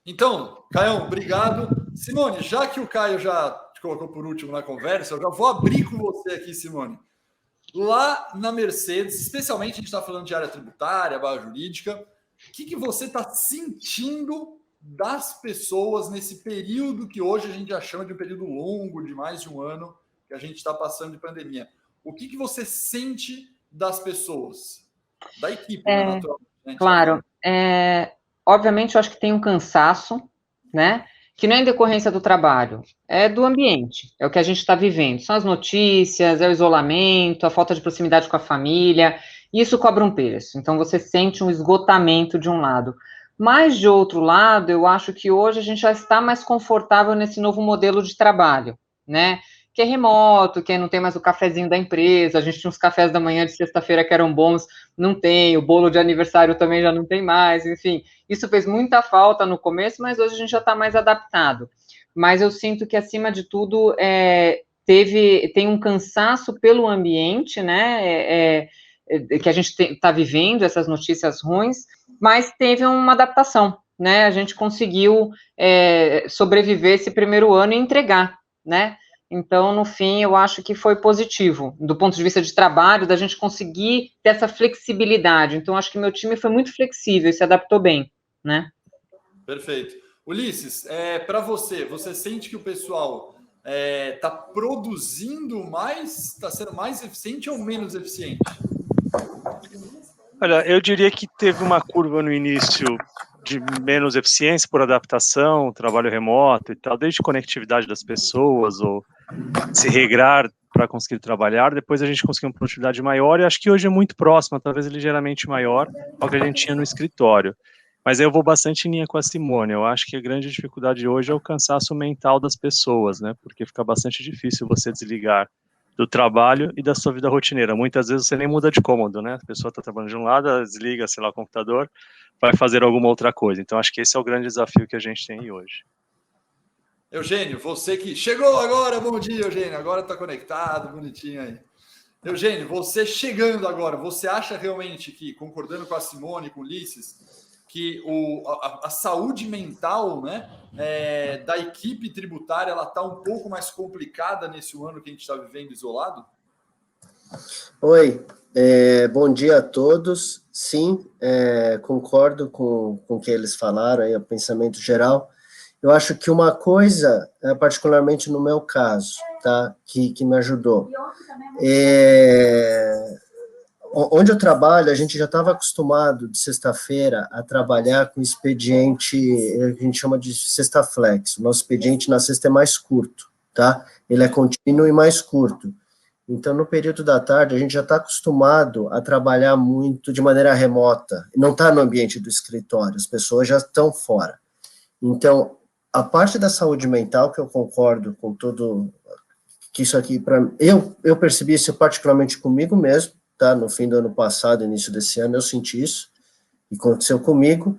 Então, Caião, obrigado. Simone, já que o Caio já te colocou por último na conversa, eu já vou abrir com você aqui, Simone. Lá na Mercedes, especialmente a gente está falando de área tributária, barra jurídica, o que você está sentindo das pessoas nesse período que hoje a gente já chama de um período longo, de mais de um ano, que a gente está passando de pandemia? O que você sente das pessoas? Da equipe, né, naturalmente. Né? Claro. Obviamente, eu acho que tem um cansaço, né? Que não é em decorrência do trabalho, é do ambiente, é o que a gente está vivendo. São as notícias, é o isolamento, a falta de proximidade com a família, isso cobra um preço. Então, você sente um esgotamento de um lado. Mas, de outro lado, eu acho que hoje a gente já está mais confortável nesse novo modelo de trabalho, né? Que é remoto, que não tem mais o cafezinho da empresa, a gente tinha uns cafés da manhã de sexta-feira que eram bons, não tem, o bolo de aniversário também já não tem mais, enfim, isso fez muita falta no começo, mas hoje a gente já está mais adaptado. Mas eu sinto que, acima de tudo, tem um cansaço pelo ambiente, né, que a gente está vivendo, essas notícias ruins, mas teve uma adaptação, né, a gente conseguiu sobreviver esse primeiro ano e entregar, né. Então, no fim, eu acho que foi positivo, do ponto de vista de trabalho, da gente conseguir ter essa flexibilidade. Então, acho que meu time foi muito flexível e se adaptou bem, né? Perfeito. Ulisses, para você sente que o pessoal está produzindo mais, está sendo mais eficiente ou menos eficiente? Olha, eu diria que teve uma curva no início de menos eficiência por adaptação, trabalho remoto e tal, desde conectividade das pessoas ou se regrar para conseguir trabalhar. Depois a gente conseguiu uma produtividade maior e acho que hoje é muito próxima, talvez ligeiramente maior ao que a gente tinha no escritório. Mas eu vou bastante em linha com a Simone. Eu acho que a grande dificuldade hoje é o cansaço mental das pessoas, né? Porque fica bastante difícil você desligar do trabalho e da sua vida rotineira. Muitas vezes você nem muda de cômodo, né? A pessoa está trabalhando de um lado, ela desliga, sei lá, o computador, vai fazer alguma outra coisa. Então, acho que esse é o grande desafio que a gente tem hoje. Eugênio, você que chegou agora, bom dia, Eugênio. Agora está conectado, bonitinho aí. Eugênio, você chegando agora, você acha realmente que, concordando com a Simone, com o Ulisses, que a saúde mental, né, da equipe tributária ela está um pouco mais complicada nesse ano que a gente está vivendo isolado? Oi, bom dia a todos. Sim, concordo com o que eles falaram, aí, o pensamento geral. Eu acho que uma coisa, particularmente no meu caso, tá, que me ajudou, onde eu trabalho, a gente já estava acostumado de sexta-feira a trabalhar com expediente, a gente chama de sexta flex. O nosso expediente na sexta é mais curto, tá? Ele é contínuo e mais curto. Então, no período da tarde, a gente já está acostumado a trabalhar muito de maneira remota. Não está no ambiente do escritório, as pessoas já estão fora. Então, a parte da saúde mental, que eu concordo com tudo, que isso aqui, eu percebi isso particularmente comigo mesmo, tá? No fim do ano passado, início desse ano, eu senti isso, e aconteceu comigo.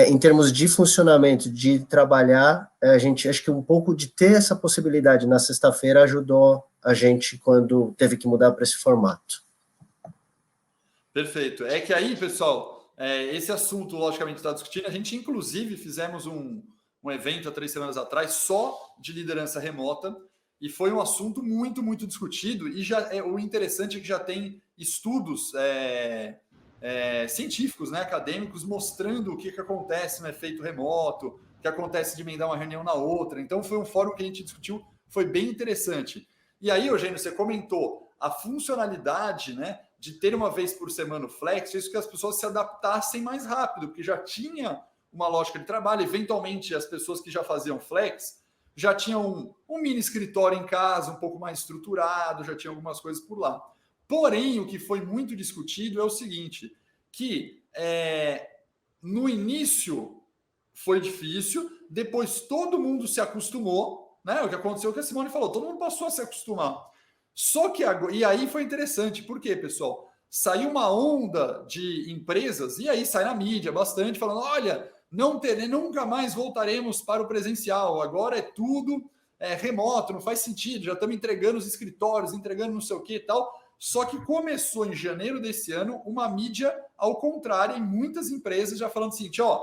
Em termos de funcionamento, de trabalhar, a gente, acho que um pouco de ter essa possibilidade na sexta-feira ajudou a gente quando teve que mudar para esse formato. Perfeito. É que aí, pessoal, esse assunto, logicamente, está discutindo. A gente, inclusive, fizemos um evento há 3 semanas atrás só de liderança remota e foi um assunto muito, muito discutido. E já o interessante é que já tem estudos científicos, né, acadêmicos, mostrando o que acontece no efeito remoto, o que acontece de emendar uma reunião na outra. Então, foi um fórum que a gente discutiu, foi bem interessante. E aí, Eugênio, você comentou a funcionalidade, né, de ter uma vez por semana o flex, isso que as pessoas se adaptassem mais rápido, porque já tinha uma lógica de trabalho. Eventualmente, as pessoas que já faziam flex já tinham um mini escritório em casa, um pouco mais estruturado, já tinha algumas coisas por lá. Porém, o que foi muito discutido é o seguinte, que no início foi difícil, depois todo mundo se acostumou, né? O que aconteceu é que a Simone falou, todo mundo passou a se acostumar. Só que agora, e aí foi interessante, por quê, pessoal? Saiu uma onda de empresas, e aí sai na mídia bastante, falando: olha, nunca mais voltaremos para o presencial, agora é tudo remoto, não faz sentido, já estamos entregando os escritórios, entregando não sei o que e tal. Só que começou em janeiro desse ano uma mídia ao contrário, em muitas empresas já falando assim: ó,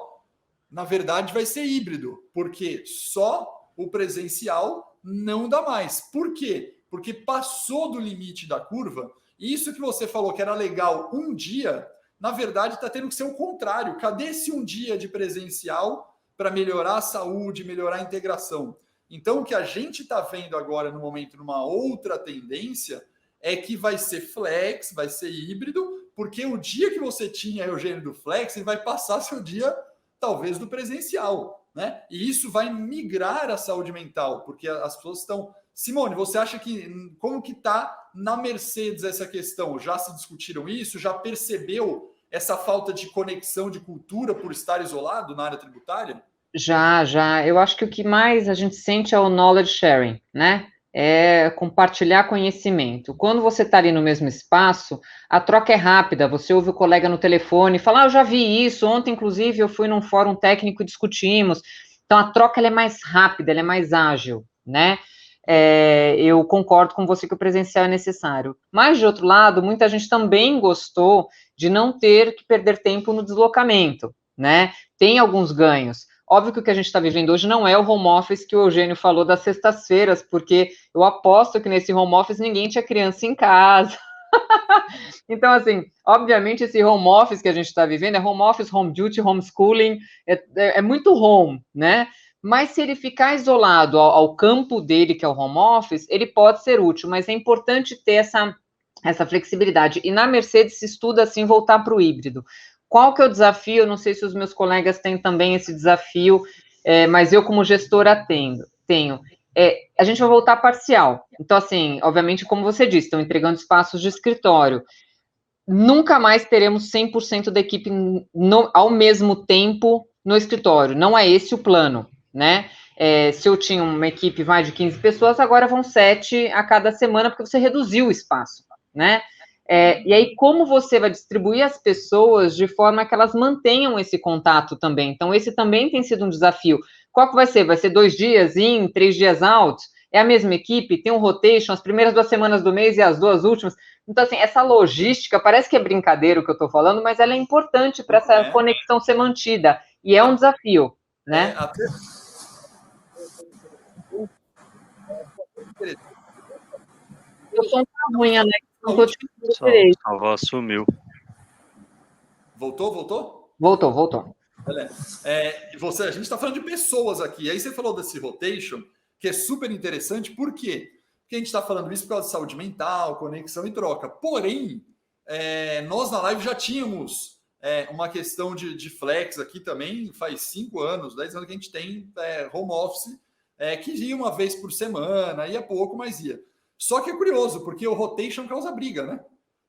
na verdade, vai ser híbrido, porque só o presencial não dá mais. Por quê? Porque passou do limite da curva, e isso que você falou que era legal um dia, na verdade está tendo que ser o contrário. Cadê esse um dia de presencial para melhorar a saúde, melhorar a integração? Então, o que a gente está vendo agora, no momento, numa outra tendência, é que vai ser flex, vai ser híbrido, porque o dia que você tinha, Eugênio, do flex, ele vai passar seu dia, talvez, do presencial, né? E isso vai migrar a saúde mental, porque as pessoas estão... Simone, você acha que... Como que está na Mercedes essa questão? Já se discutiram isso? Já percebeu essa falta de conexão de cultura por estar isolado na área tributária? Já. Eu acho que o que mais a gente sente é o knowledge sharing, né? É compartilhar conhecimento. Quando você está ali no mesmo espaço, a troca é rápida. Você ouve o colega no telefone, fala, eu já vi isso. Ontem, inclusive, eu fui num fórum técnico e discutimos. Então, a troca ela é mais rápida, ela é mais ágil, né? Eu concordo com você que o presencial é necessário. Mas, de outro lado, muita gente também gostou de não ter que perder tempo no deslocamento, né? Tem alguns ganhos. Óbvio que o que a gente está vivendo hoje não é o home office que o Eugênio falou das sextas-feiras, porque eu aposto que nesse home office ninguém tinha criança em casa. Então, assim, obviamente esse home office que a gente está vivendo é home office, home duty, homeschooling, é muito home, né? Mas se ele ficar isolado ao campo dele, que é o home office, ele pode ser útil, mas é importante ter essa flexibilidade. E na Mercedes se estuda, assim, voltar para o híbrido. Qual que é o desafio? Eu não sei se os meus colegas têm também esse desafio, mas eu, como gestora, tenho. A gente vai voltar parcial. Então, assim, obviamente, como você disse, estão entregando espaços de escritório. Nunca mais teremos 100% da equipe ao mesmo tempo no escritório. Não é esse o plano, né? Se eu tinha uma equipe mais de 15 pessoas, agora vão 7 a cada semana, porque você reduziu o espaço, né? E aí, como você vai distribuir as pessoas de forma que elas mantenham esse contato também? Então, esse também tem sido um desafio. Qual que vai ser? Vai ser 2 dias in, 3 dias out? É a mesma equipe? Tem um rotation, as primeiras 2 semanas do mês e as 2 últimas? Então, assim, essa logística, parece que é brincadeira o que eu estou falando, mas ela é importante para essa conexão ser mantida. E é um desafio, né? Eu sou uma ruim, né? Não estou te ouvindo direito. A voz sumiu. Voltou? Voltou. A gente está falando de pessoas aqui. Aí você falou desse rotation, que é super interessante. Por quê? Porque a gente está falando isso por causa de saúde mental, conexão e troca. Porém, nós na live já tínhamos uma questão de flex aqui também, faz 5 anos, 10 anos que a gente tem home office, que ia uma vez por semana, ia pouco, mas ia. Só que é curioso, porque o rotation causa briga, né?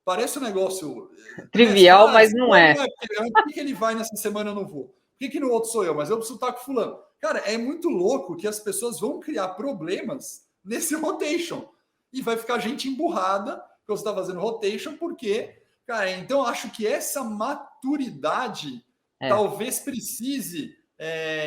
Parece um negócio... trivial, mas não é. Por que ele vai nessa semana eu não vou? Por que no outro sou eu? Mas eu preciso estar com fulano. Cara, é muito louco que as pessoas vão criar problemas nesse rotation. E vai ficar gente emburrada que você está fazendo rotation, porque... Cara, então eu acho que essa maturidade talvez precise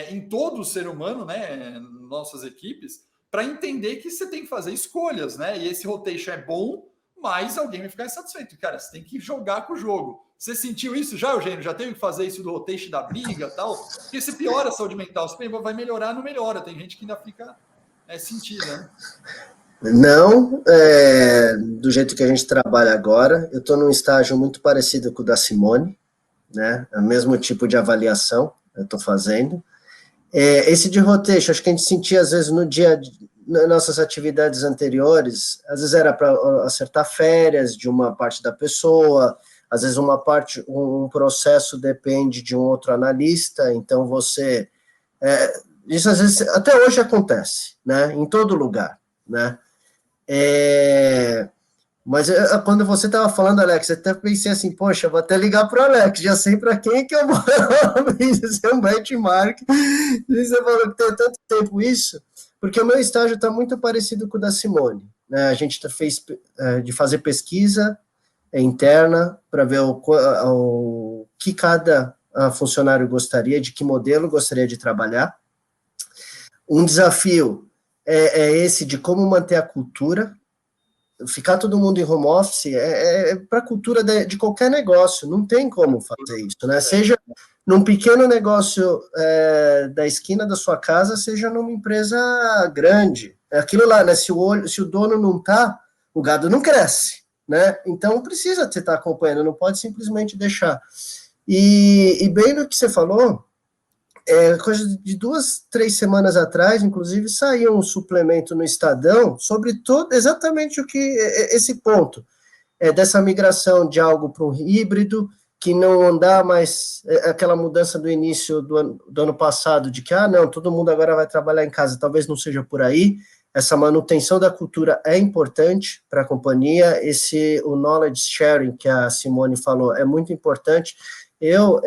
em todo o ser humano, né? Nossas equipes, para entender que você tem que fazer escolhas, né? E esse rotation é bom, mas alguém vai ficar insatisfeito. Cara, você tem que jogar com o jogo. Você sentiu isso já, Eugênio? Já teve que fazer isso do rotation da briga e tal? Porque se piora a saúde mental, se vai melhorar, não melhora. Tem gente que ainda fica sentida, né? Não, do jeito que a gente trabalha agora. Eu estou num estágio muito parecido com o da Simone, né? É o mesmo tipo de avaliação eu estou fazendo. Esse de rotation, acho que a gente sentia, às vezes, nas nossas atividades anteriores, às vezes era para acertar férias de uma parte da pessoa, às vezes um processo depende de um outro analista, então você... isso, às vezes, até hoje acontece, né? Em todo lugar, né? Mas quando você estava falando, Alex, eu até pensei assim, poxa, vou até ligar para o Alex, já sei para quem que eu vou fazer um benchmark. E você falou que tem tanto tempo isso, porque o meu estágio está muito parecido com o da Simone, né? A gente fez de fazer pesquisa interna para ver o que cada funcionário gostaria, de que modelo gostaria de trabalhar. Um desafio é esse de como manter a cultura, ficar todo mundo em home office é para a cultura de qualquer negócio, não tem como fazer isso, né? Seja num pequeno negócio da esquina da sua casa, seja numa empresa grande. É aquilo lá, né? Se o dono não tá, o gado não cresce, né? Então precisa você estar acompanhando, não pode simplesmente deixar. E bem no que você falou, coisa de 2, 3 semanas atrás, inclusive, saiu um suplemento no Estadão sobre exatamente esse ponto, dessa migração de algo para um híbrido, que não dá mais aquela mudança do início do ano passado, de que, não, todo mundo agora vai trabalhar em casa, talvez não seja por aí. Essa manutenção da cultura é importante para a companhia, o knowledge sharing que a Simone falou é muito importante. Eu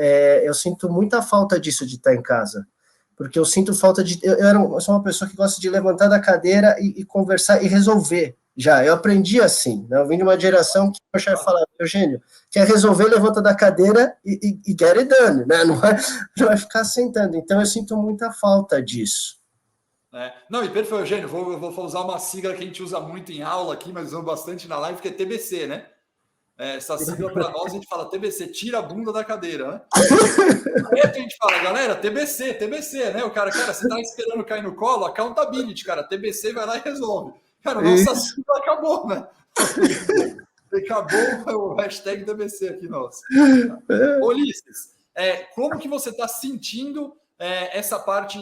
sinto muita falta disso de estar em casa, porque eu sinto falta de... Eu sou uma pessoa que gosta de levantar da cadeira e conversar e resolver. Eu aprendi assim, né? Eu vim de uma geração que o chefe falava, Eugênio, quer resolver, levanta da cadeira e get it done, né? Não vai ficar sentando. Então eu sinto muita falta disso. Não, e perfeito, Eugênio, vou usar uma sigla que a gente usa muito em aula aqui, mas usamos bastante na live, que é TBC, né? Essa sigla para nós, a gente fala TBC, tira a bunda da cadeira, né? E a gente fala, galera, TBC, né? O cara, você tá esperando cair no colo, accountability, cara, TBC vai lá e resolve. Cara, nossa sigla acabou, né? Acabou o hashtag TBC aqui, nossa. Ulisses, como que você está sentindo essa parte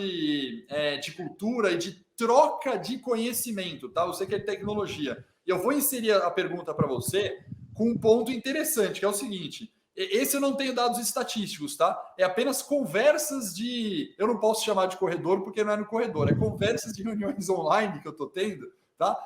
de cultura e de troca de conhecimento, tá? Eu sei que é tecnologia. E eu vou inserir a pergunta para você com um ponto interessante, que é o seguinte: esse eu não tenho dados estatísticos, tá? É apenas conversas eu não posso chamar de corredor porque não é no corredor, é conversas de reuniões online que eu estou tendo, tá?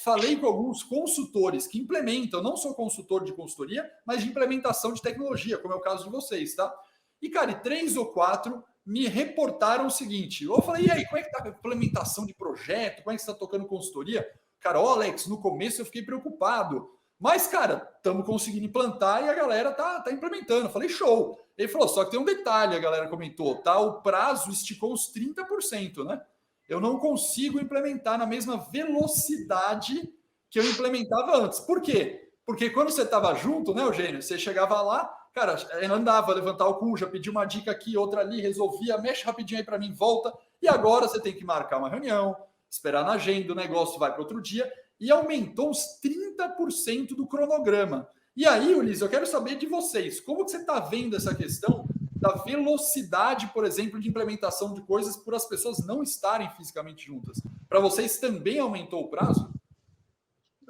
Falei com alguns consultores que implementam, não sou consultor de consultoria, mas de implementação de tecnologia, como é o caso de vocês, tá? E, cara, 3 ou 4 me reportaram o seguinte: eu falei, e aí, como é que tá a implementação de projeto? Como é que você está tocando consultoria? Cara, Alex, no começo eu fiquei preocupado, mas, cara, estamos conseguindo implantar e a galera tá implementando. Eu falei, show. Ele falou, só que tem um detalhe, a galera comentou, tá? O prazo esticou uns 30%, né? Eu não consigo implementar na mesma velocidade que eu implementava antes. Por quê? Porque quando você estava junto, né, Eugênio? Você chegava lá, cara, andava, levantar o cu, já pedia uma dica aqui, outra ali, resolvia, mexe rapidinho aí para mim, volta. E agora você tem que marcar uma reunião, esperar na agenda, o negócio vai para outro dia, e aumentou uns 30% do cronograma. E aí, Ulisses, eu quero saber de vocês, como que você está vendo essa questão da velocidade, por exemplo, de implementação de coisas por as pessoas não estarem fisicamente juntas? Para vocês também aumentou o prazo?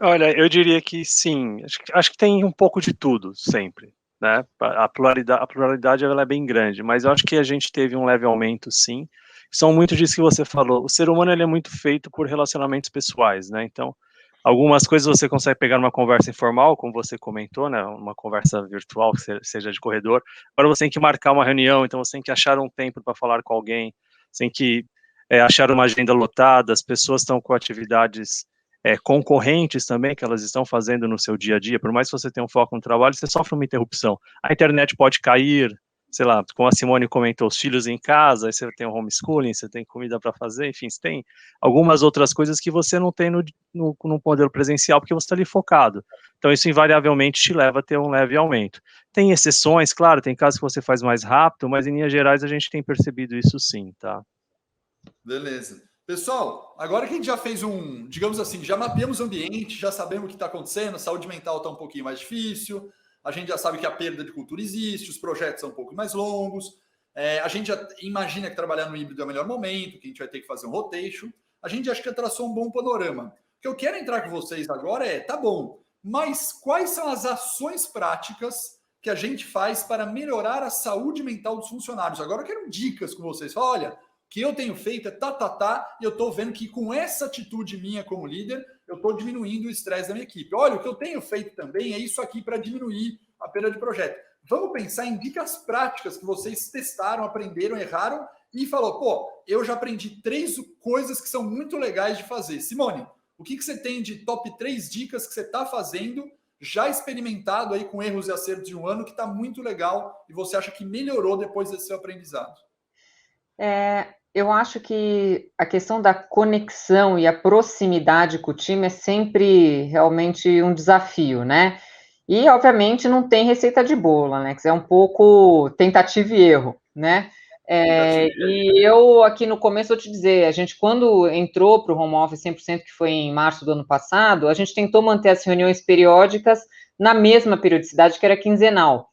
Olha, eu diria que sim. Acho que tem um pouco de tudo, sempre, né? A pluralidade ela é bem grande, mas eu acho que a gente teve um leve aumento, sim. São muito disso que você falou. O ser humano ele é muito feito por relacionamentos pessoais, né? Então, algumas coisas você consegue pegar numa conversa informal, como você comentou, né? Uma conversa virtual, que seja de corredor. Agora você tem que marcar uma reunião, então você tem que achar um tempo para falar com alguém, você tem que achar uma agenda lotada, as pessoas estão com atividades concorrentes também, que elas estão fazendo no seu dia a dia. Por mais que você tenha um foco no trabalho, você sofre uma interrupção. A internet pode cair, sei lá, como a Simone comentou, os filhos em casa, aí você tem o homeschooling, você tem comida para fazer, enfim, você tem algumas outras coisas que você não tem no modelo presencial, porque você está ali focado. Então, isso invariavelmente te leva a ter um leve aumento. Tem exceções, claro, tem casos que você faz mais rápido, mas em linhas gerais a gente tem percebido isso sim, tá? Beleza. Pessoal, agora que a gente já fez digamos assim, já mapeamos o ambiente, já sabemos o que está acontecendo, a saúde mental está um pouquinho mais difícil, a gente já sabe que a perda de cultura existe, os projetos são um pouco mais longos, a gente já imagina que trabalhar no híbrido é o melhor momento, que a gente vai ter que fazer um rotation, a gente acha que traçou um bom panorama. O que eu quero entrar com vocês agora tá bom, mas quais são as ações práticas que a gente faz para melhorar a saúde mental dos funcionários? Agora eu quero dicas com vocês. Fala, olha, o que eu tenho feito e eu estou vendo que com essa atitude minha como líder, eu estou diminuindo o estresse da minha equipe. Olha, o que eu tenho feito também é isso aqui para diminuir a perda de projeto. Vamos pensar em dicas práticas que vocês testaram, aprenderam, erraram e falou, pô, eu já aprendi 3 coisas que são muito legais de fazer. Simone, o que você tem de top 3 dicas que você está fazendo, já experimentado aí com erros e acertos de um ano, que está muito legal e você acha que melhorou depois desse seu aprendizado? Eu acho que a questão da conexão e a proximidade com o time é sempre realmente um desafio, né? E, obviamente, não tem receita de bolo, né? Que é um pouco tentativa e erro, né? E eu, aqui no começo, vou te dizer, a gente, quando entrou para o home office 100%, que foi em março do ano passado, a gente tentou manter as reuniões periódicas na mesma periodicidade, que era quinzenal.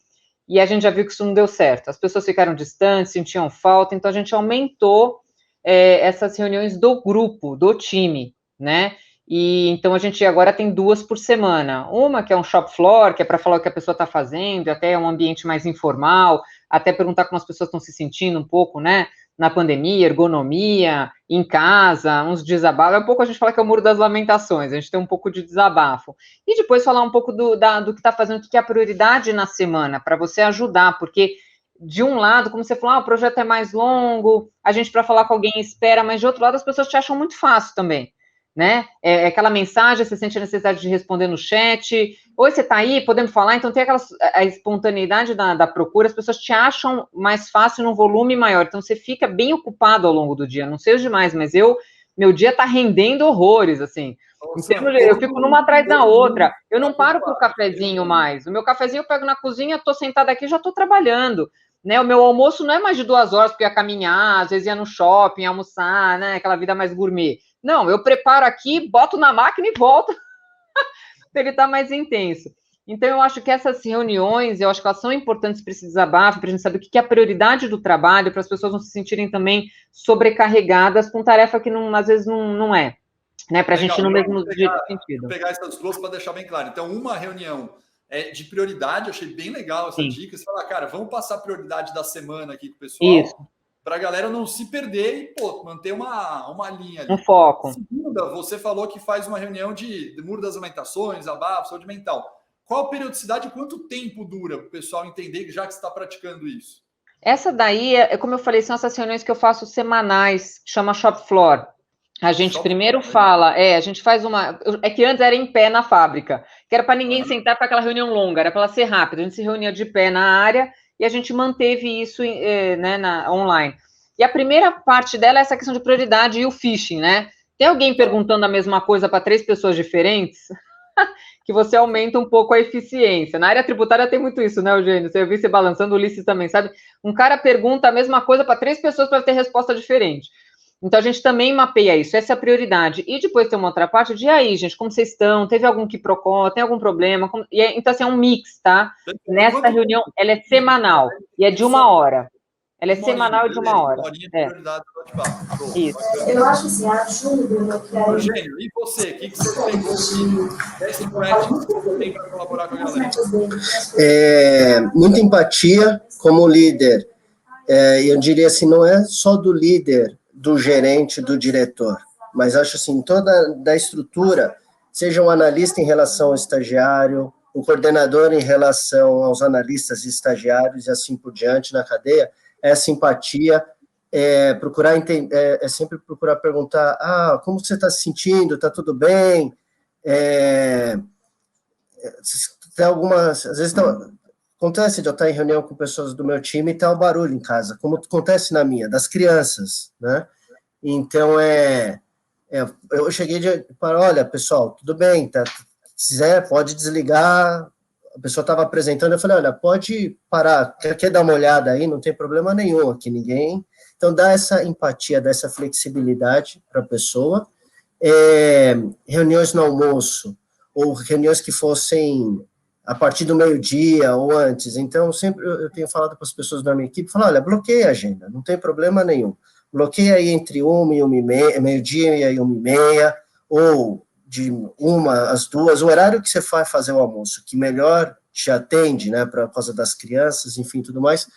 E a gente já viu que isso não deu certo. As pessoas ficaram distantes, sentiam falta, então a gente aumentou essas reuniões do grupo, do time, né? E então a gente agora tem 2 por semana. Uma que é um shop floor, que é para falar o que a pessoa está fazendo, até é um ambiente mais informal, até perguntar como as pessoas estão se sentindo um pouco, né? Na pandemia, ergonomia, em casa, uns desabafos. É um pouco a gente fala que é o muro das lamentações, a gente tem um pouco de desabafo. E depois falar um pouco do que está fazendo, o que é a prioridade na semana, para você ajudar, porque de um lado, como você falou, o projeto é mais longo, a gente para falar com alguém espera, mas de outro lado as pessoas te acham muito fácil também, né? É aquela mensagem, você sente a necessidade de responder no chat, oi, você tá aí, podemos falar? Então tem a espontaneidade da procura, as pessoas te acham mais fácil num volume maior, então você fica bem ocupado ao longo do dia, não sei os demais, mas meu dia tá rendendo horrores, assim. Então, eu fico numa atrás da outra, eu não paro pro cafezinho mais, o meu cafezinho eu pego na cozinha, tô sentada aqui, já tô trabalhando, né, o meu almoço não é mais de 2 horas, porque ia caminhar, às vezes ia no shopping, almoçar, né, aquela vida mais gourmet. Não, eu preparo aqui, boto na máquina e volto para ele estar mais intenso. Então, eu acho que essas reuniões, eu acho que elas são importantes para esse desabafo, para a gente saber o que é a prioridade do trabalho, para as pessoas não se sentirem também sobrecarregadas com tarefa que não, às vezes não é, né, para a gente ir no mesmo sentido. Vou pegar essas duas para deixar bem claro. Então, uma reunião de prioridade, eu achei bem legal essa dica. Você fala, cara, vamos passar a prioridade da semana aqui com o pessoal, para a galera não se perder e, pô, manter uma linha ali. Um foco. Segunda, você falou que faz uma reunião de muro das lamentações, abafo, saúde mental. Qual a periodicidade e quanto tempo dura para o pessoal entender, já que você está praticando isso? Essa daí, como eu falei, são essas reuniões que eu faço semanais, chama Shop Floor. A gente primeiro fala, a gente faz uma... É que antes era em pé na fábrica, que era para ninguém sentar para aquela reunião longa, era para ela ser rápida. A gente se reunia de pé na área e a gente manteve isso né, online. E a primeira parte dela é essa questão de prioridade e o phishing, né? Tem alguém perguntando a mesma coisa para 3 pessoas diferentes? Que você aumenta um pouco a eficiência. Na área tributária tem muito isso, né, Eugênio? Eu vi você balançando, o Ulisses também, sabe? Um cara pergunta a mesma coisa para 3 pessoas para ter resposta diferente. Então, a gente também mapeia isso, essa é a prioridade. E depois tem uma outra parte de, aí, gente, como vocês estão? Teve algum quiprocó? Tem algum problema? Então, assim, é um mix, tá? Nessa reunião, ela é semanal e é de 1 hora. Ela é semanal e de 1 hora. Isso. Eu acho assim, ajuda. Eugênio, e você? O que você pegou de best practice que você tem para colaborar com a galera? Muita empatia como líder. Eu diria assim, não é só do líder, do gerente, do diretor, mas acho assim, toda da estrutura, seja um analista em relação ao estagiário, um coordenador em relação aos analistas e estagiários e assim por diante na cadeia, essa empatia, procurar entender, sempre procurar perguntar, como você está se sentindo, está tudo bem? Tem algumas, às vezes acontece de eu estar em reunião com pessoas do meu time e tá o barulho em casa, como acontece na minha, das crianças, né? Então, eu cheguei para, olha, pessoal, tudo bem, tá? Se quiser, pode desligar. A pessoa estava apresentando, eu falei, olha, pode parar, quer dar uma olhada aí, não tem problema nenhum aqui, ninguém. Então, dá essa empatia, dá essa flexibilidade para a pessoa. Reuniões no almoço, ou reuniões que fossem a partir do meio-dia ou antes. Então, sempre eu tenho falado para as pessoas da minha equipe, olha, bloqueia a agenda, não tem problema nenhum. Bloqueia aí entre 1 e 1h30, meio-dia e 1h30, ou de 1 às 2, o horário que você vai fazer o almoço, que melhor te atende, né, por causa das crianças, enfim, tudo mais,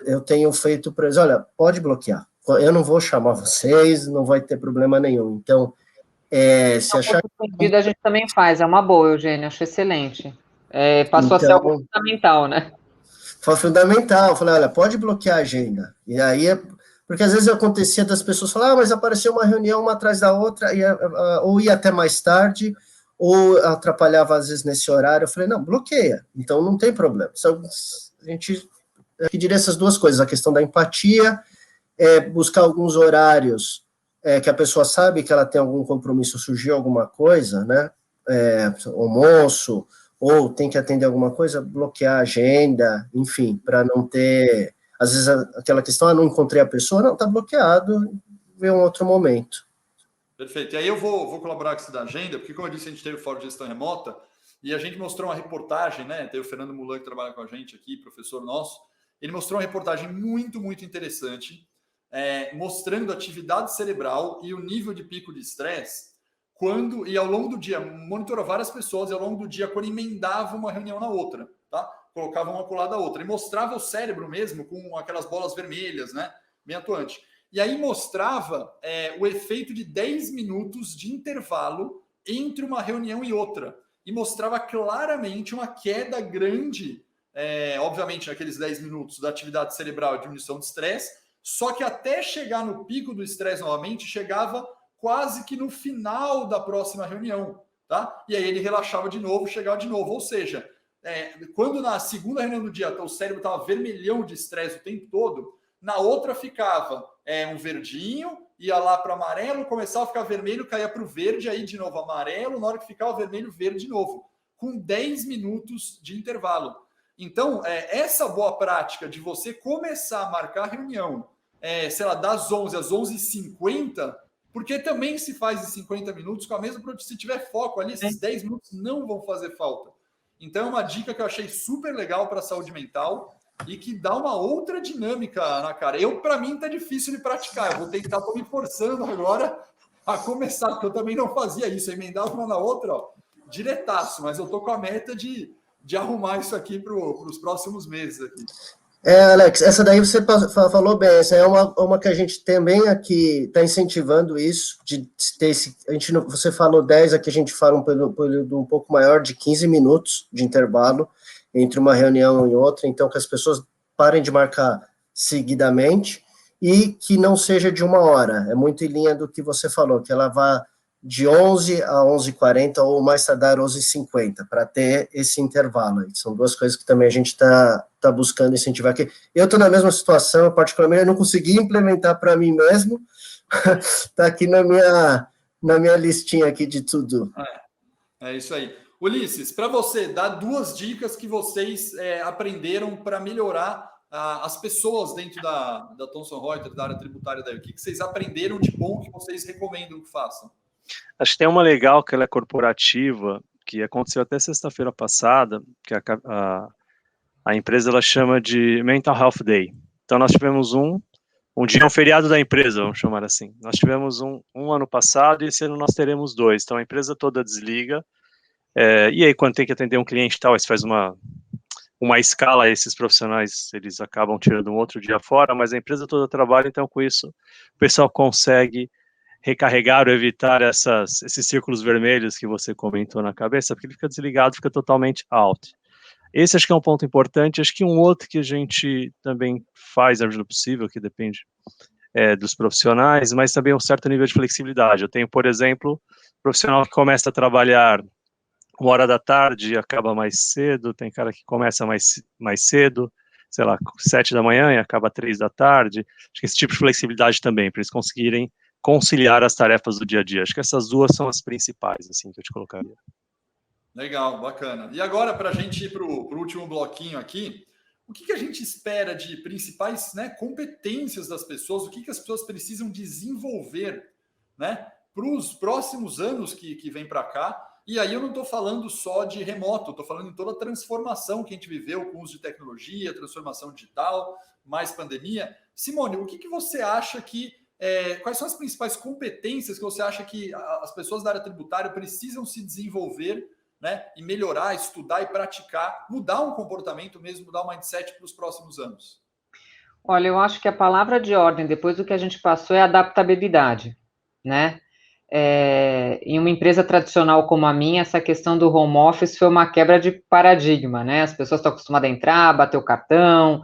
eu tenho feito para eles, olha, pode bloquear, eu não vou chamar vocês, não vai ter problema nenhum. Então, se achar... A gente também faz, é uma boa, Eugênio, acho excelente. Passou a ser algo fundamental, né? Foi fundamental, eu falei, olha, pode bloquear a agenda. E aí, porque às vezes acontecia das pessoas falar, mas apareceu uma reunião uma atrás da outra, ou ia até mais tarde, ou atrapalhava às vezes nesse horário. Eu falei, não, bloqueia, então não tem problema. A gente diria essas duas coisas, a questão da empatia buscar alguns horários que a pessoa sabe que ela tem algum compromisso, surgiu alguma coisa, né? Almoço, ou tem que atender alguma coisa, bloquear a agenda, enfim, para não ter, às vezes, aquela questão, não encontrei a pessoa, não, está bloqueado, vê um outro momento. Perfeito. E aí eu vou colaborar com isso da agenda, porque, como eu disse, a gente teve o Fórum de Gestão Remota, e a gente mostrou uma reportagem, né? Tem o Fernando Mulan, que trabalha com a gente aqui, professor nosso. Ele mostrou uma reportagem muito, muito interessante, mostrando a atividade cerebral e o nível de pico de estresse quando, e ao longo do dia, monitorou várias pessoas, e ao longo do dia, quando emendava uma reunião na outra, tá? Colocava uma colada a outra, e mostrava o cérebro mesmo com aquelas bolas vermelhas, né? Bem atuante. E aí mostrava o efeito de 10 minutos de intervalo entre uma reunião e outra. E mostrava claramente uma queda grande, obviamente, naqueles 10 minutos da atividade cerebral e diminuição de estresse, só que até chegar no pico do estresse novamente, chegava quase que no final da próxima reunião, tá? E aí ele relaxava de novo, chegava de novo. Ou seja, quando na segunda reunião do dia o cérebro estava vermelhão de estresse o tempo todo, na outra ficava um verdinho, ia lá para amarelo, começava a ficar vermelho, caía para o verde, aí de novo amarelo, na hora que ficava vermelho, verde de novo, com 10 minutos de intervalo. Então, essa boa prática de você começar a marcar a reunião, sei lá, das 11 às 11h50, porque também se faz em 50 minutos com a mesma produção. Se tiver foco ali, esses 10 minutos não vão fazer falta. Então, é uma dica que eu achei super legal para a saúde mental e que dá uma outra dinâmica na cara. Para mim, tá difícil de praticar. Eu vou tentar, estou me forçando agora a começar, porque eu também não fazia isso. Eu emendava uma na outra, ó, diretaço. Mas eu estou com a meta de arrumar isso aqui para os próximos meses aqui. Alex, essa daí você falou bem, essa é uma que a gente também aqui está incentivando isso, de ter você falou 10, aqui a gente fala um período um pouco maior, de 15 minutos de intervalo entre uma reunião e outra, então que as pessoas parem de marcar seguidamente e que não seja de 1 hora, é muito em linha do que você falou, que ela vá de 11 a 11h40 ou mais tardar 11h50, para ter esse intervalo aí. São duas coisas que também a gente está buscando incentivar aqui. Eu estou na mesma situação, particularmente, eu não consegui implementar para mim mesmo, está aqui na minha listinha aqui de tudo. É isso aí. Ulisses, para você, dá 2 dicas que vocês aprenderam para melhorar as pessoas dentro da Thomson Reuters, da área tributária daí. O que vocês aprenderam de bom que vocês recomendam que façam? Acho que tem uma legal que ela é corporativa, que aconteceu até sexta-feira passada, que a empresa ela chama de Mental Health Day. Então nós tivemos um dia, um feriado da empresa, vamos chamar assim. Nós tivemos um ano passado e esse ano nós teremos 2. Então a empresa toda desliga, e aí quando tem que atender um cliente e tal, aí se faz uma escala, esses profissionais, eles acabam tirando um outro dia fora, mas a empresa toda trabalha, então com isso o pessoal consegue recarregar ou evitar esses círculos vermelhos que você comentou na cabeça, porque ele fica desligado, fica totalmente out. Esse acho que é um ponto importante. Acho que um outro que a gente também faz na medida do possível, que depende dos profissionais, mas também um certo nível de flexibilidade. Eu tenho, por exemplo, profissional que começa a trabalhar 1h da tarde e acaba mais cedo, tem cara que começa mais cedo, sei lá, 7 da manhã e acaba 3 da tarde. Acho que esse tipo de flexibilidade também, para eles conseguirem conciliar as tarefas do dia a dia. Acho que essas 2 são as principais, assim, que eu te colocaria. Legal, bacana. E agora, para a gente ir para o último bloquinho aqui, o que a gente espera de principais, né, competências das pessoas, o que as pessoas precisam desenvolver, né, para os próximos anos que vem para cá? E aí eu não estou falando só de remoto, estou falando em toda a transformação que a gente viveu com o uso de tecnologia, transformação digital, mais pandemia. Simone, o que você acha que quais são as principais competências que você acha que as pessoas da área tributária precisam se desenvolver, né, e melhorar, estudar e praticar, mudar um comportamento mesmo, mudar o mindset para os próximos anos? Olha, eu acho que a palavra de ordem, depois do que a gente passou, é adaptabilidade, né? Em uma empresa tradicional como a minha, essa questão do home office foi uma quebra de paradigma, né? As pessoas estão acostumadas a entrar, bater o cartão,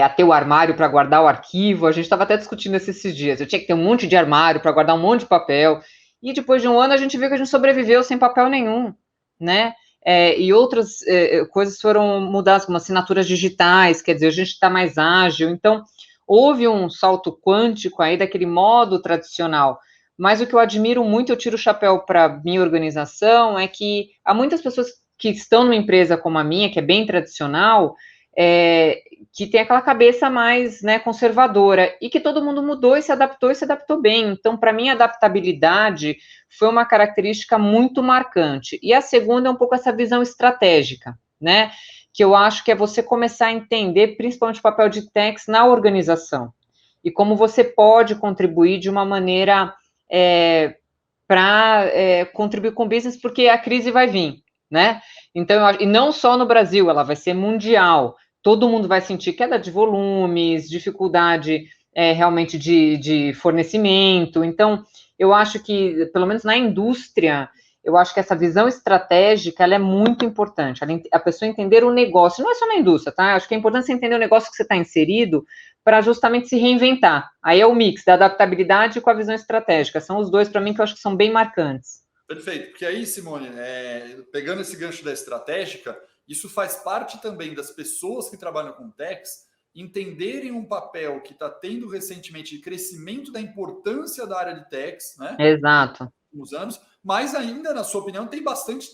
a ter o armário para guardar o arquivo. A gente estava até discutindo esses dias. Eu tinha que ter um monte de armário para guardar um monte de papel. E depois de um ano a gente viu que a gente sobreviveu sem papel nenhum, né? E outras coisas foram mudadas, como assinaturas digitais, quer dizer, a gente está mais ágil. Então, houve um salto quântico aí daquele modo tradicional. Mas o que eu admiro muito, eu tiro o chapéu para minha organização, é que há muitas pessoas que estão numa empresa como a minha, que é bem tradicional, que tem aquela cabeça mais, né, conservadora, e que todo mundo mudou e se adaptou bem. Então, para mim, a adaptabilidade foi uma característica muito marcante. E a segunda é um pouco essa visão estratégica, né, que eu acho que é você começar a entender, principalmente o papel de techs na organização, e como você pode contribuir de uma maneira para contribuir com o business, porque a crise vai vir, né? Então, e não só no Brasil, ela vai ser mundial. Todo mundo vai sentir queda de volumes, dificuldade realmente de fornecimento. Então, eu acho que, pelo menos na indústria, eu acho que essa visão estratégica, ela é muito importante. A pessoa entender o negócio, não é só na indústria, tá? Acho que é importante você entender o negócio que você está inserido para justamente se reinventar. Aí é o mix da adaptabilidade com a visão estratégica. São os dois, para mim, que eu acho que são bem marcantes. Perfeito, porque aí, Simone, pegando esse gancho da estratégica, isso faz parte também das pessoas que trabalham com techs entenderem um papel que está tendo recentemente de crescimento da importância da área de techs, né? Exato. Nos anos, mas ainda, na sua opinião, tem bastante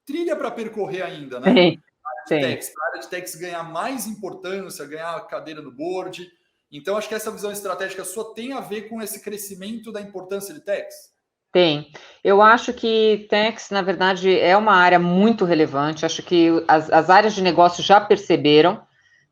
trilha para percorrer ainda, né? A área de techs ganhar mais importância, ganhar a cadeira no board. Então, acho que essa visão estratégica sua tem a ver com esse crescimento da importância de techs? Tem. Eu acho que techs, na verdade, é uma área muito relevante. Acho que as áreas de negócio já perceberam,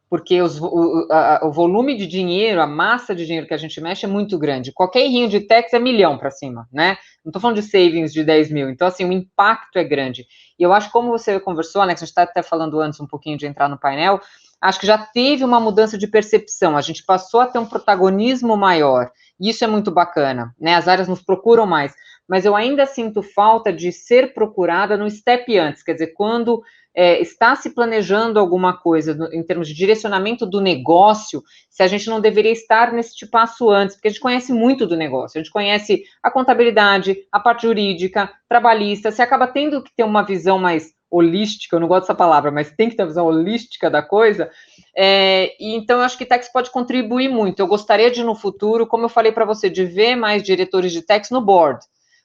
porque o volume de dinheiro, a massa de dinheiro que a gente mexe é muito grande. Qualquer errinho de techs é milhão para cima, né? Não estou falando de savings de 10 mil. Então, assim, o impacto é grande. E eu acho, como você conversou, Alex, a gente está até falando antes um pouquinho de entrar no painel, acho que já teve uma mudança de percepção. A gente passou a ter um protagonismo maior. E isso é muito bacana, né? As áreas nos procuram mais. Mas eu ainda sinto falta de ser procurada no step antes, quer dizer, quando está se planejando alguma coisa em termos de direcionamento do negócio, se a gente não deveria estar nesse passo antes, porque a gente conhece muito do negócio, a gente conhece a contabilidade, a parte jurídica, trabalhista, você acaba tendo que ter uma visão mais holística, eu não gosto dessa palavra, mas tem que ter uma visão holística da coisa, e então eu acho que techs pode contribuir muito. Eu gostaria de, no futuro, como eu falei para você, de ver mais diretores de techs no board,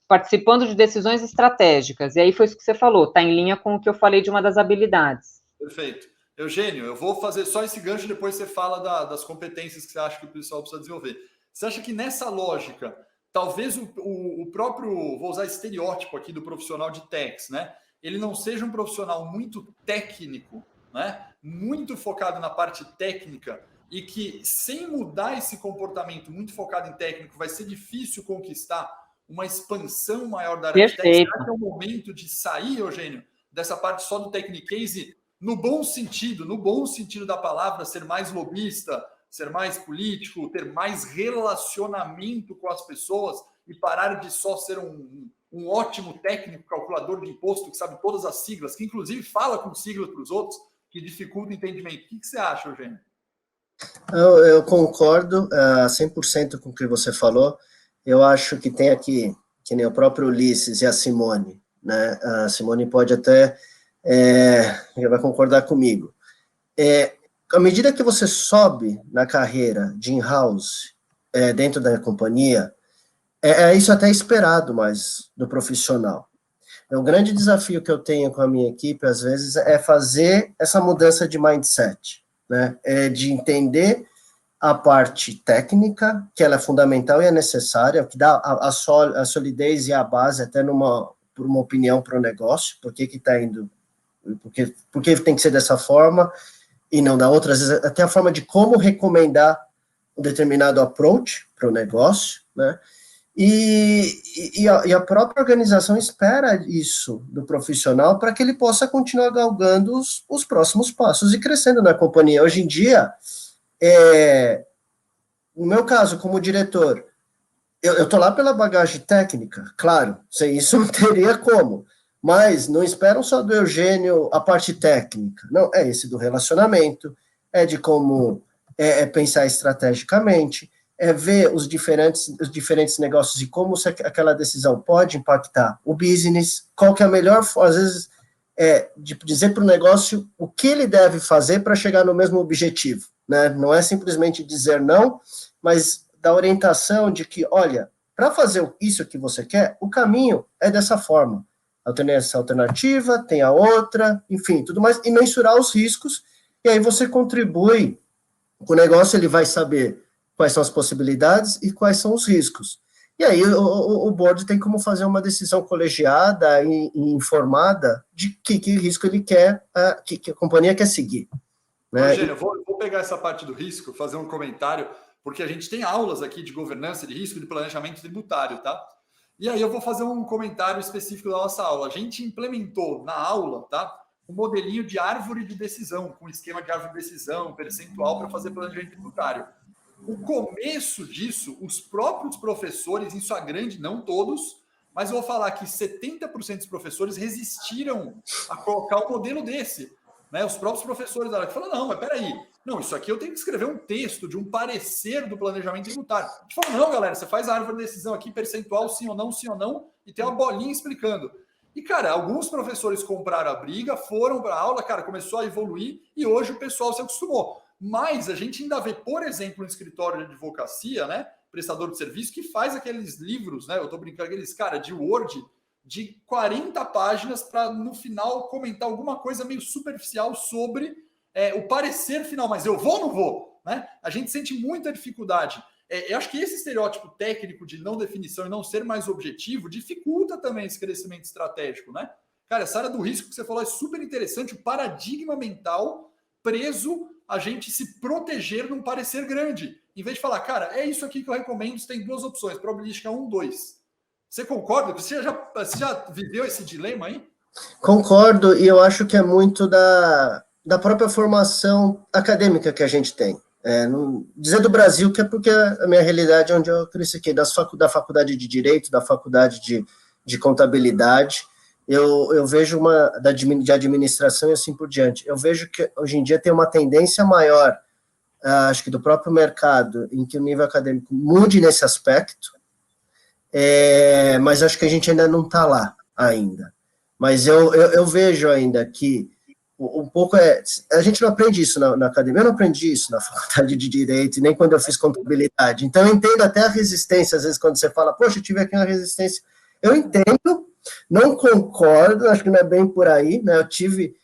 participando de decisões estratégicas. E aí foi isso que você falou, está em linha com o que eu falei de uma das habilidades. Perfeito. Eugênio, eu vou fazer só esse gancho, depois você fala das competências que você acha que o pessoal precisa desenvolver. Você acha que nessa lógica, talvez o próprio, vou usar estereótipo aqui do profissional de techs, né? Ele não seja um profissional muito técnico, né? Muito focado na parte técnica, e que sem mudar esse comportamento muito focado em técnico, vai ser difícil conquistar uma expansão maior da área de techs. Será que é o momento de sair, Eugênio, dessa parte só do Technicase, no bom sentido da palavra, ser mais lobista, ser mais político, ter mais relacionamento com as pessoas e parar de só ser um ótimo técnico, calculador de imposto, que sabe todas as siglas, que inclusive fala com siglas para os outros, que dificulta o entendimento. O que você acha, Eugênio? Eu concordo 100% com o que você falou. Eu acho que tem aqui, que nem o próprio Ulisses e a Simone, né? A Simone pode até vai concordar comigo. À medida que você sobe na carreira de in-house dentro da companhia, isso até esperado mais do profissional. O grande desafio que eu tenho com a minha equipe, às vezes, é fazer essa mudança de mindset, né? De entender a parte técnica, que ela é fundamental e é necessária, que dá a solidez e a base até por uma opinião para o negócio, por que está indo, por que tem que ser dessa forma e não da outra, às vezes até a forma de como recomendar um determinado approach para o negócio, né? E a própria organização espera isso do profissional para que ele possa continuar galgando os próximos passos e crescendo na companhia. Hoje em dia, no meu caso, como diretor, eu estou lá pela bagagem técnica, claro, sem isso não teria como, mas não esperam só do Eugênio a parte técnica, não, é esse do relacionamento, é de como pensar estrategicamente, é ver os diferentes negócios e como aquela decisão pode impactar o business, qual que é a melhor forma, às vezes, de dizer para o negócio o que ele deve fazer para chegar no mesmo objetivo, né? Não é simplesmente dizer não, mas dar orientação de que, olha, para fazer isso que você quer, o caminho é dessa forma. Tem essa alternativa, tem a outra, enfim, tudo mais, e mensurar os riscos, e aí você contribui com o negócio, ele vai saber quais são as possibilidades e quais são os riscos. E aí o board tem como fazer uma decisão colegiada e informada de que risco ele quer, que a companhia quer seguir. Né? Eugênio, eu vou pegar essa parte do risco, fazer um comentário, porque a gente tem aulas aqui de governança de risco e de planejamento tributário, tá? E aí eu vou fazer um comentário específico da nossa aula. A gente implementou na aula, tá? Um modelinho de árvore de decisão, com esquema de árvore de decisão, percentual para fazer planejamento tributário. O começo disso, os próprios professores, em sua grande, não todos, mas eu vou falar que 70% dos professores resistiram a colocar um modelo desse. Né? Os próprios professores da área que falaram, não, mas peraí, não, isso aqui eu tenho que escrever um texto de um parecer do planejamento tributário. A gente falou, não, galera, você faz a árvore de decisão aqui, percentual, sim ou não, e tem uma bolinha explicando. E, cara, alguns professores compraram a briga, foram para a aula, cara, começou a evoluir, e hoje o pessoal se acostumou. Mas a gente ainda vê, por exemplo, um escritório de advocacia, né, prestador de serviço, que faz aqueles livros, né, eu estou brincando, aqueles, cara, de Word, de 40 páginas para, no final, comentar alguma coisa meio superficial sobre o parecer final. Mas eu vou ou não vou? Né? A gente sente muita dificuldade. Eu acho que esse estereótipo técnico de não definição e não ser mais objetivo dificulta também esse crescimento estratégico. Né? Cara, essa área do risco que você falou é super interessante, o paradigma mental preso a gente se proteger num parecer grande. Em vez de falar, cara, é isso aqui que eu recomendo, você tem duas opções, probabilística 1, 2. Você concorda? Você já viveu esse dilema aí? Concordo, e eu acho que é muito da própria formação acadêmica que a gente tem. Dizer do Brasil, que é porque a minha realidade é onde eu cresci aqui, da faculdade de Direito, da faculdade de Contabilidade, eu vejo de administração e assim por diante. Eu vejo que hoje em dia tem uma tendência maior, acho que do próprio mercado, em que o nível acadêmico mude nesse aspecto, mas acho que a gente ainda não está lá ainda. Mas eu vejo ainda que um pouco a gente não aprende isso na academia, eu não aprendi isso na faculdade de Direito, nem quando eu fiz contabilidade. Então eu entendo até a resistência, às vezes, quando você fala, poxa, eu tive aqui uma resistência. Eu entendo, não concordo, acho que não é bem por aí, né? Eu tive,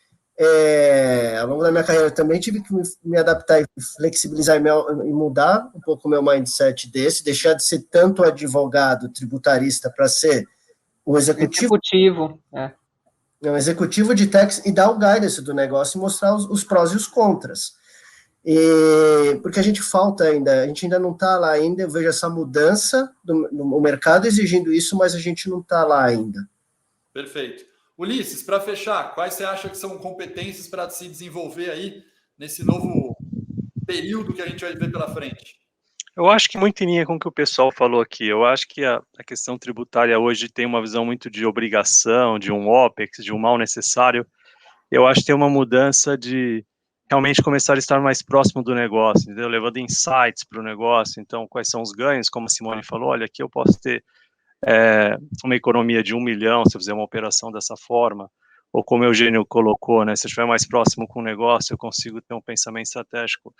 ao longo da minha carreira, eu também tive que me adaptar e flexibilizar e mudar um pouco o meu mindset deixar de ser tanto advogado tributarista para ser o executivo um executivo de tax e dar o guidance do negócio e mostrar os prós e os contras. Porque a gente ainda não está lá ainda, eu vejo essa mudança no mercado exigindo isso, mas a gente não está lá ainda. Perfeito. Ulisses, para fechar, quais você acha que são competências para se desenvolver aí nesse novo período que a gente vai ver pela frente? Eu acho que muito em linha com o que o pessoal falou aqui. Eu acho que a questão tributária hoje tem uma visão muito de obrigação, de um OPEX, de um mal necessário. Eu acho que tem uma mudança de realmente começar a estar mais próximo do negócio, entendeu? Levando insights para o negócio. Então, quais são os ganhos? Como a Simone falou, olha, aqui eu posso ter uma economia de 1 milhão se eu fizer uma operação dessa forma. Ou como o Eugênio colocou, né? Se eu estiver mais próximo com o negócio, eu consigo ter um pensamento estratégico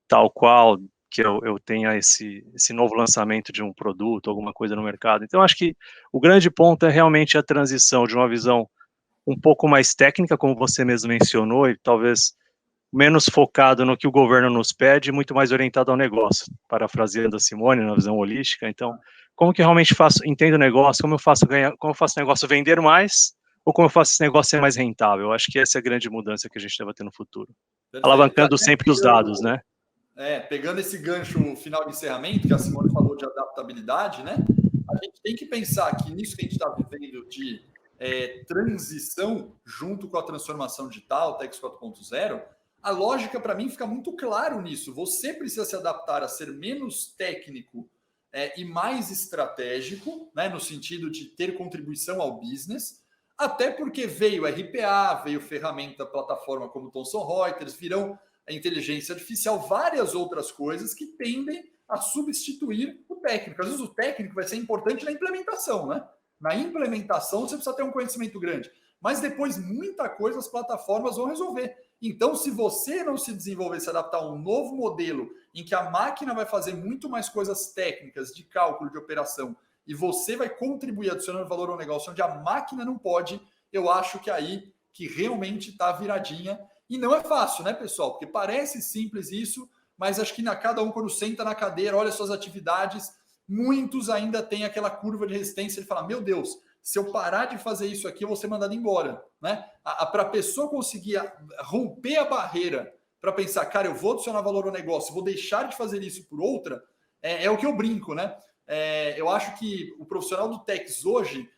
tal qual que eu tenha esse novo lançamento de um produto, alguma coisa no mercado. Então, acho que o grande ponto é realmente a transição de uma visão um pouco mais técnica, como você mesmo mencionou, e talvez menos focado no que o governo nos pede, muito mais orientado ao negócio, parafraseando a Simone, na visão holística. Então, como que eu realmente entendo o negócio, como eu faço o negócio vender mais, ou como eu faço esse negócio ser mais rentável? Eu acho que essa é a grande mudança que a gente deve ter no futuro. Perfeito. Alavancando sempre os dados, né? Pegando esse gancho final de encerramento, que a Simone falou de adaptabilidade, né? A gente tem que pensar que nisso que a gente está vivendo de transição junto com a transformação digital, TEX 4.0, a lógica para mim fica muito claro nisso. Você precisa se adaptar a ser menos técnico e mais estratégico, né, no sentido de ter contribuição ao business, até porque veio RPA, veio ferramenta, plataforma como Thomson Reuters, virão a inteligência artificial, várias outras coisas que tendem a substituir o técnico. Às vezes o técnico vai ser importante na implementação, né? Na implementação você precisa ter um conhecimento grande, mas depois muita coisa as plataformas vão resolver. Então, se você não se desenvolver, se adaptar a um novo modelo em que a máquina vai fazer muito mais coisas técnicas de cálculo, de operação, e você vai contribuir adicionando valor ao negócio onde a máquina não pode, eu acho que aí que realmente está viradinha. E não é fácil, né, pessoal? Porque parece simples isso, mas acho que cada um, quando senta na cadeira, olha suas atividades, muitos ainda têm aquela curva de resistência. Ele fala, meu Deus, se eu parar de fazer isso aqui, eu vou ser mandado embora. Né? Para a pessoa conseguir romper a barreira para pensar, cara, eu vou adicionar valor ao negócio, vou deixar de fazer isso por outra, é o que eu brinco, né? Eu acho que o profissional do Tex hoje,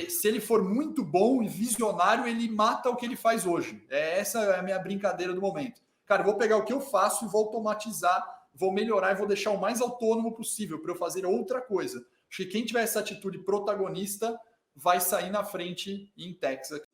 se ele for muito bom e visionário, ele mata o que ele faz hoje. Essa é a minha brincadeira do momento. Cara, eu vou pegar o que eu faço e vou automatizar, vou melhorar e vou deixar o mais autônomo possível para eu fazer outra coisa. Acho que quem tiver essa atitude protagonista vai sair na frente em Tex aqui.